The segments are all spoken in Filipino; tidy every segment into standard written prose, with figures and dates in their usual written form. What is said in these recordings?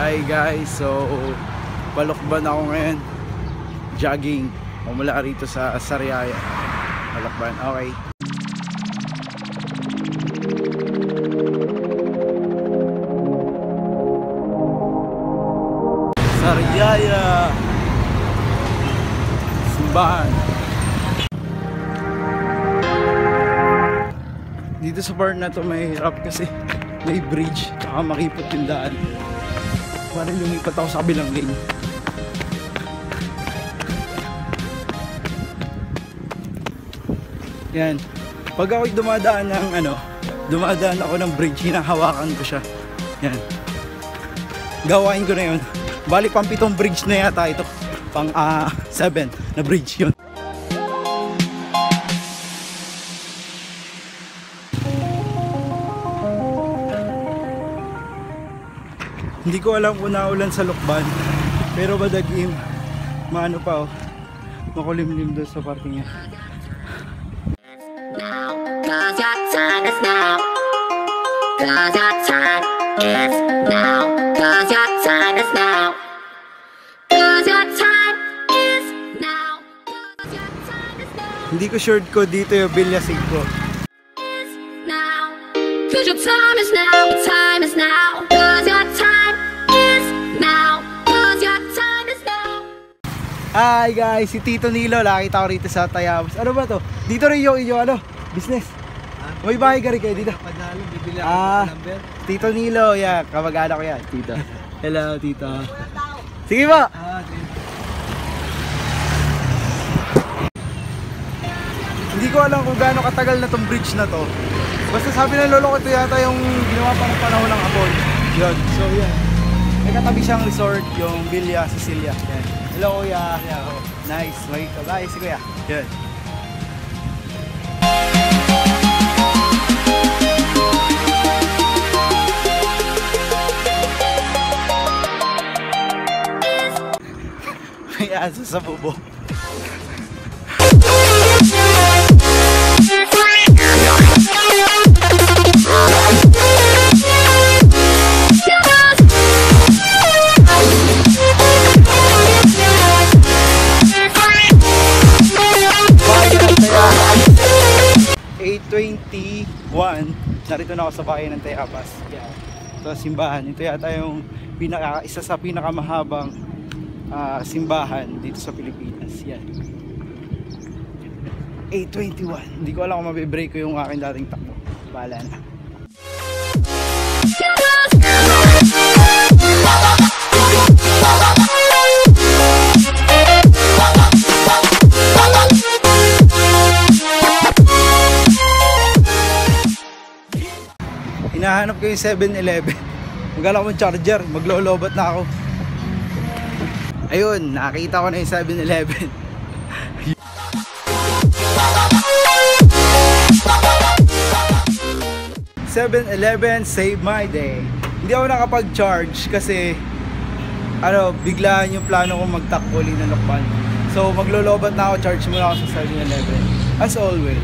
Hi guys, so Balokban ako ngayon. Jogging mula rito sa Sariaya, Balokban. Okay. Sariaya simbahan. Dito sa part na to may hirap kasi may bridge, tsaka makipot yung daan. Parang lumipat ako sa kabilang lane. Yan. Pag ako'y dumadaan ako ng bridge, hinahawakan ko siya. Yan. Gawain ko na yun. Bali pang 7 bridge na yata ito. Pang 7 na bridge yun. Hindi ko alam kung naulan sa Lokban, pero badagim, maano pa makulimlim doon sa parking niya. Cause your time is now. Cause your time is now. Cause your time is now. Cause your time is now. Cause your time is now. Hindi ko short ko dito yung Villa Sigco. Is now. Cause your time is now. Time is now. Cause your time is now. Cause your time is now. Hi guys, si Tito Nilo, nakita ko rito sa Tayabas. Ano ba to? Dito rin yung business. May bahay ka rin kayo dito? Padalo, bibili ako ng number. Tito Nilo, yan. Kamag-anak ko yan, Tito. Hello, Tito. Sige ba? Hindi ko alam kung gaano katagal na tong bridge na to. Basta sabi ng lolo ko, ito yata yung ginawa pa ng panahon ng Apol. Yun, so yan. May katabi siyang resort, yung Villa Cecilia. Yan. Hello, kuya. Nice. Bye, si kuya. Yan. May aso sa bubo. Narito na ako sa bayan ng Tayabas. Ito simbahan. Ito yata yung isa sa pinakamahabang simbahan dito sa Pilipinas. Yan. 8:21. Hindi ko alam kung mabibreak ko yung aking dating takbo. Bahala na. Hinahanap ko yung 7-Eleven. Magala ko ng charger, maglolobat na ako. Ayun, nakita ko na yung 7-Eleven. 7-Eleven save my day. Hindi ako nakapag-charge kasi biglaan yung plano kong magtakbo ulit ng Lokban. So maglolobat na ako, charge muna ako sa 7-Eleven. As always.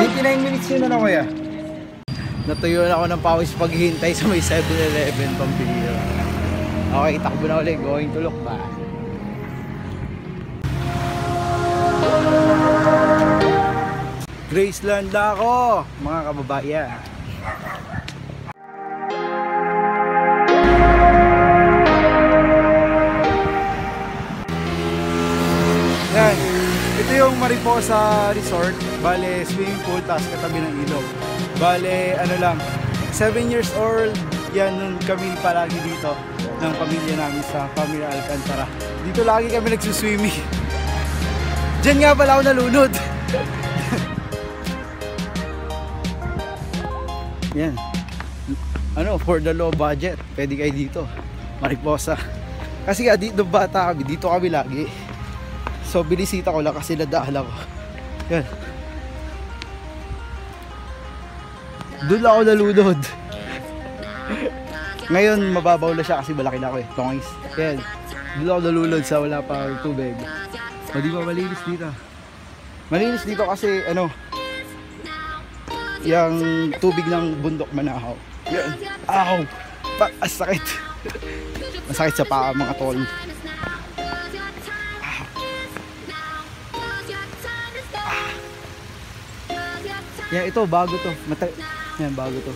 99 minutes yun na kuya. Natuyo na ako ng pawis paghihintay sa may 7-Eleven pambili. Okay, takbo na ulit. Going to Lokban. Graceland na ako, mga kababayan. Yan. Ito yung Mariposa Resort. Bale, swimming pool, tapos katabi ng ilog. Bale, 7 years old. Yan nung kami palagi dito ng pamilya namin sa Pamilya Alcantara. Dito lagi kami nagsuswimming. Diyan nga pala ako nalunod. Yan. For the low budget, pwede kayo dito. Mariposa. Kasi nga dito bata kami, dito kami lagi. So binisita ko lang kasi nadahala ko. Yan. Doon lang ako nalunod. Ngayon mababaw na siya kasi malaki na ako Tongis. Yan. Doon ako nalunod sa wala pa tubig. O di ba malinis dito? Malinis dito kasi yung tubig ng bundok Manahaw. Yan. Ow! Sakit. Masakit sa paa mga tol. Yan, ito bago to. Yan, bago to.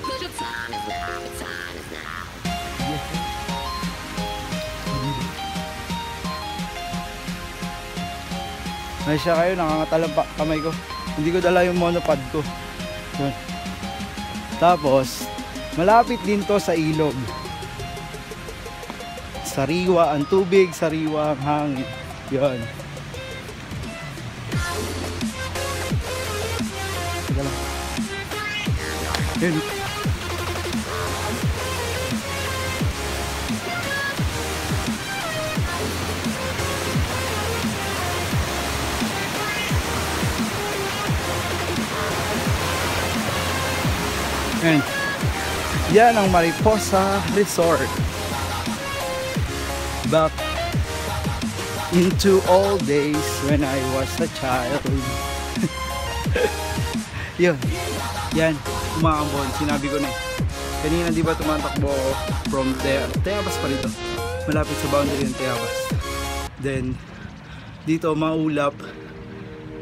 May siya kayo, nakangatalang kamay ko. Hindi ko dala yung monopod ko. Yun. Tapos, malapit din to sa ilog. Sariwa ang tubig, sariwa ang hangin. Yun. Teka lang. Yun. Yan. Yan ang Mariposa Resort. Back into old days when I was a child. Yun. Yan. Umaambon. Sinabi ko na. Kanina di ba tumatakbo ako from Tayabas pa rito. Malapit sa boundary ng Tayabas. Then, dito maulap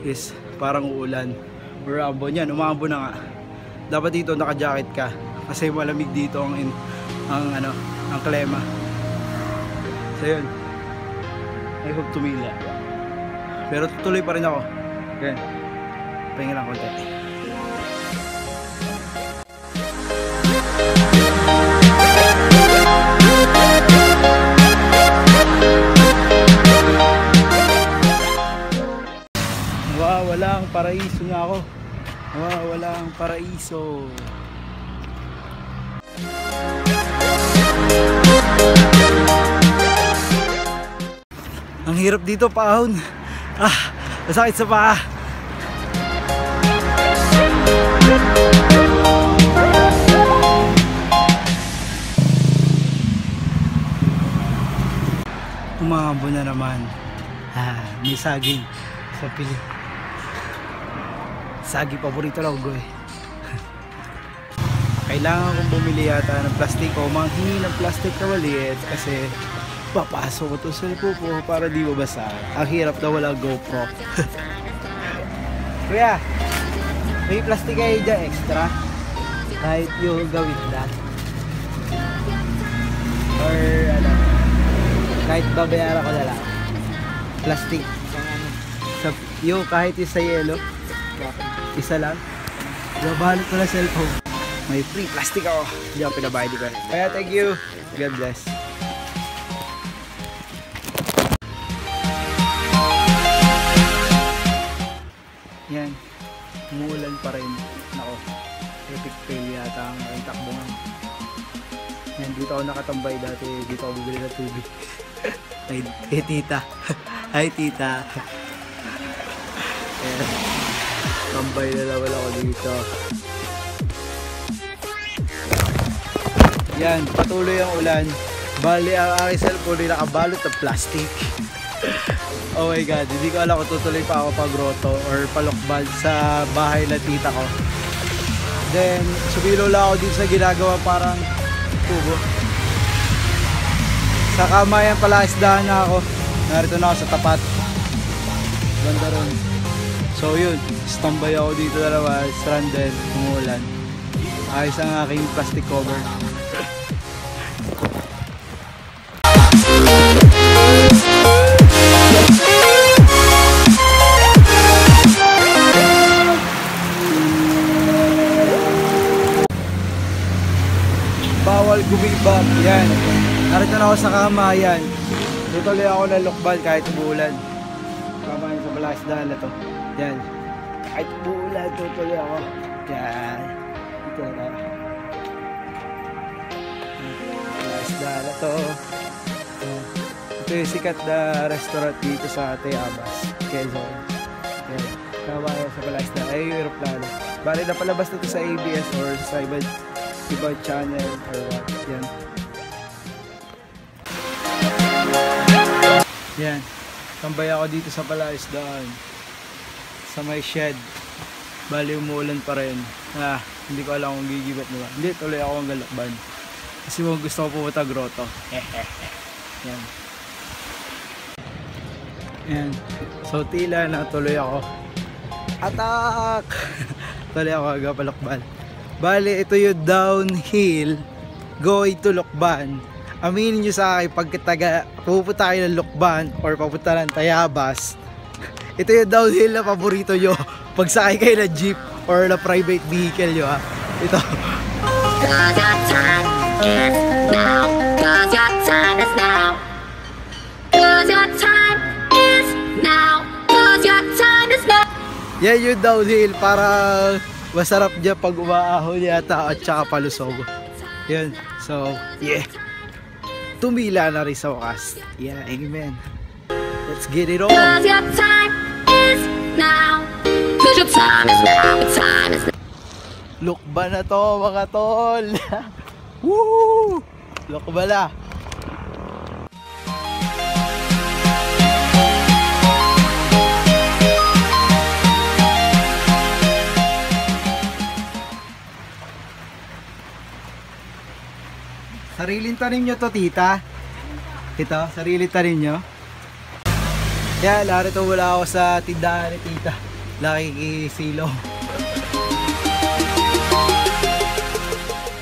is parang uulan. Umaambon. Yan. Umaambon na nga. Dapat dito naka-jacket ka kasi malamig dito ang klima. So yun. I hope tumila. Pero tuloy pa rin ako. Yan. Pahinga lang konti. Wala ang paraiso nga ako. Wala ang paraiso. Ang hirap dito, paahon. Masakit sa paa. Umahabo na naman. May saging sa pili. Sagi, paborito lang ko eh. Kailangan kong bumili yata ng plastic o manghingi ng plastic na maliit kasi papasok ko to sa pupo para di mabasa. Ang hirap na wala GoPro. Kuya, may plastic kayo dyan extra? Kahit yung gawin na or kahit babayaran ko na lang plastic yung kahit yung sa yelo. Isa lang. Nabalot ko na cellphone. May free plastic ako. Hindi ako pinabayad ko. Kaya thank you. God bless. Yan. Umuulan pa rin. Nako. Epic fail yata ang takbungan. Yan. Dito ako nakatambay dati. Dito ako bibili ng tubig. Ay tita. Hi tita. Tambay na naman ako dito. Yan, patuloy ang ulan. Bali ang aking cellphone ay nakabalot ng plastic. Oh my god, hindi ko alam kung tutuloy pa ako pag-grotto or palokbal sa bahay na tita ko. Then, sumilo lang ako dito sa ginagawa parang tubo. Sa Kamayan pala isdahan na ako. Narito na ako sa tapat. Banda ron. So yun, standby ako dito na naman, stranded, umuulan. Ayos ang aking plastic cover. Bawal gumibag, yan. Narito na ako sa Kamayan. Tutuloy ako ng lokbal kahit umuulan. Kamayan sa Balasdahan na to. Yan. Kahit buulan, tutuloy ako. Yan. Ito na. Balasdahan na to. Ito yung sikat na restaurant dito sa Tayabas, Quezon. Yan. Kamayan sa Balasdahan. Ay, yung aeroplano. Bali na palabas na ito sa ABS or sa ibang channel or what. Yan. Yan. Tambay ako dito sa Balasdahan. Sa may shed. Bali umuulan pa rin. Hindi ko alam kung gigibat nila. Hindi, tuloy ako ang galakban. Kasi gusto ko pumunta grotto. Yan. Yan. So tila na tuloy ako. Attack! Tuloy ako agapalakban. Bale, ito yung downhill going to Lokban. Aminin nyo sa akin, pag pupunta kayo ng Lokban or papunta ng Tayabas, ito yung downhill na paborito nyo pag sakay kayo ng jeep or na private vehicle nyo ha. Ito. Cause your time is now. Cause your time is now. Cause your time is now. Cause your time is now. Yan yung downhill para masarap dyan pag umaahon yata at saka palusog. Yan. So, yeah. Tumila na rin sa wakas. Yeah, amen. Let's get it on. Cause your time is now. Cause your time is now. Your time is now. Lokba na to mga tol. Woo! Lokba na. Sariling tanim nyo to, tita? Ito, sariling tanim nyo? Kaya, narito wala ako sa tindahan ni tita. Nakikisilaw.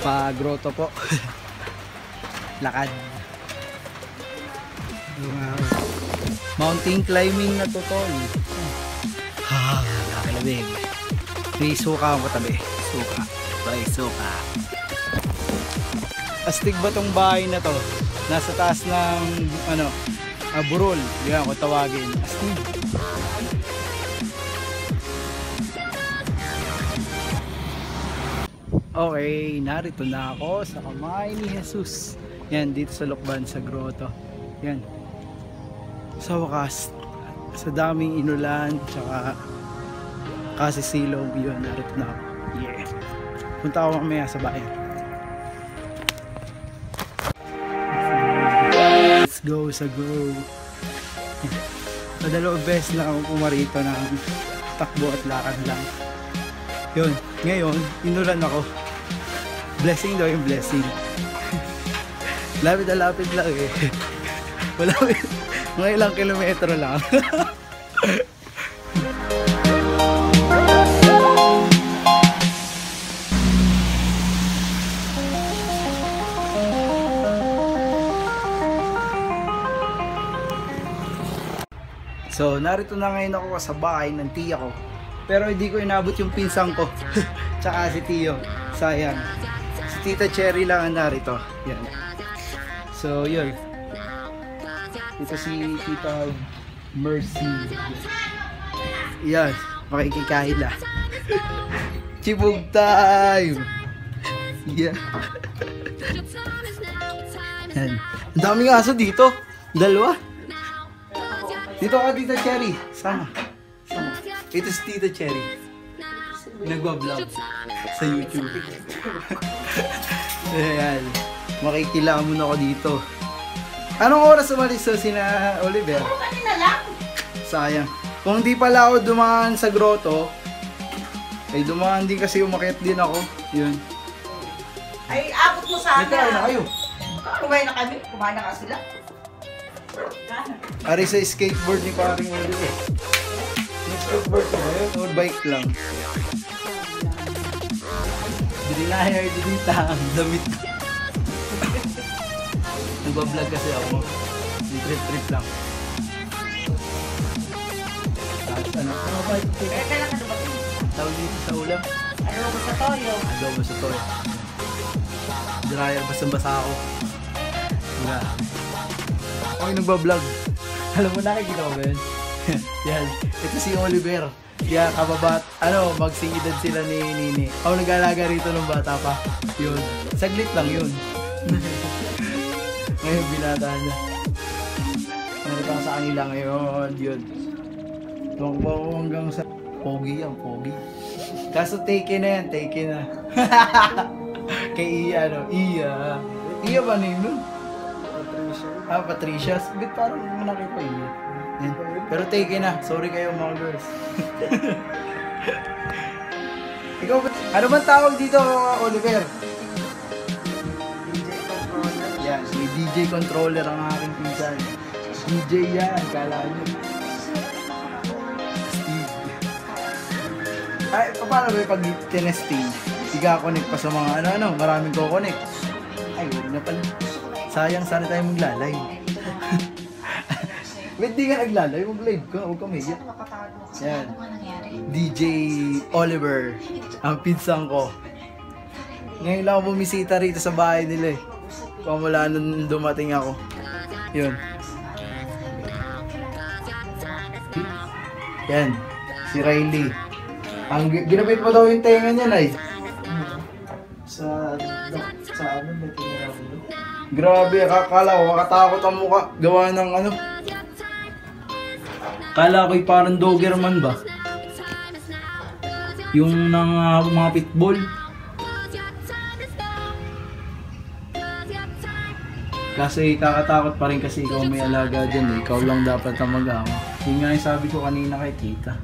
Pa-grotto po. Lakad. Mountain climbing na to, tol. Nakakalabig. May suka ang katabi. Suka. May suka. Astig ba tong bahay na to? Nasa taas ng burol. Yan ko tawagin. Astig. Okay, narito na ako sa kamay ni Jesus. Yan, dito sa Lokban, sa grotto. Yan. Sa wakas, sa daming inulan, tsaka kasisilong, yun, narito na ako. Yeah. Punta ako mamaya sa bayan. Let's go sa go. Sa dalawang beses lang ako pumarito ng takbo at lakad lang. Yun, ngayon, inulan ako. Blessing daw yung blessing. Lapit na lapit lang eh. Wala, mga ilang kilometro lang. So, narito na ngayon ako sa bahay ng tiya ko. Pero hindi ko inabot yung pinsang ko. Tsaka si Tiyo. Sayang. Si Tita Cherry lang ang narito. Yan. So, yun. Ito si Tita Mercy. Yan. Makikikain na. Chibog time! Yeah. Yan. Ang daming aso dito. Dalawa. Dito ka, Tita Cherry. Sama. Ito si Tita Cherry. Nagbablog sa YouTube. Ayan. Makikilamon ako dito. Anong oras umalis so sina Oliver? Kanina lang. Sayang. Kung di pala ako dumaan sa grotto, ay dumaan din kasi umakyat din ako. Yun. Ay, abot mo sana. May kain na kayo. Kumain na kami. Kumain na ka sila. Ari sa skateboard ni paring Oliver. May skateboard ka ba yun? Or bike lang? Dinahire din ang damit ko. Nagbablog kasi ako. Trip lang. Tapos ano? Kailan ka dumating? Tawag dito sa ulam. Ano mo sa toyo? Adobo sa toy. Dryer, basang-basa ako. Wala. Ako yung nagbablog. Alam mo, nakikita ko ba yun? Yan. Ito si Oliver. Kaya kababat, magsiidad sila ni Nini. Ako nag-alaga rito nung bata pa. Yun. Saglit lang yun. Ngayon binata niya. Meron sa kanila ngayon. Yun. Tumakbo hanggang sa... Pogi yan, pogi. Kaso take na yan, take na. Kay Iya, Iya. Iya ba name nun? Patricia. Patricia. Bit parang manaki pa Iya. Yan. Pero take na. Sorry kayo mga girls. Ikaw ba? Ano bang tawag dito, Oliver? Yan, si DJ controller ang aking pinsan. DJ yan, kala nyo. Steve. Ay, paano ba yung pag tinesting? Iga-connect pa sa mga ano, maraming ko-connect. Ay, huwag na pala. Sayang, sana tayo maglalay. Ba't di ka naglalay? Mag-live ka, huwag ka maya. Yan. DJ Oliver, ang pinsan ko. Ngayon lang ako bumisita rito sa bahay nila eh. Pamula nung dumating ako. Yun. Yan. Si Riley. Ang ginabit pa daw yung tenga niya, Nay. Sa ano ba ito? Grabe, akala ko, makatakot ang mukha. Gawa ng ano. Kala ko'y parang Doberman ba? Yung ng mga pitbull. Kasi kakatakot pa rin kasi ikaw may alaga dyan eh. Ikaw lang dapat na mag-awa. Yun nga yung sabi ko kanina kay tita.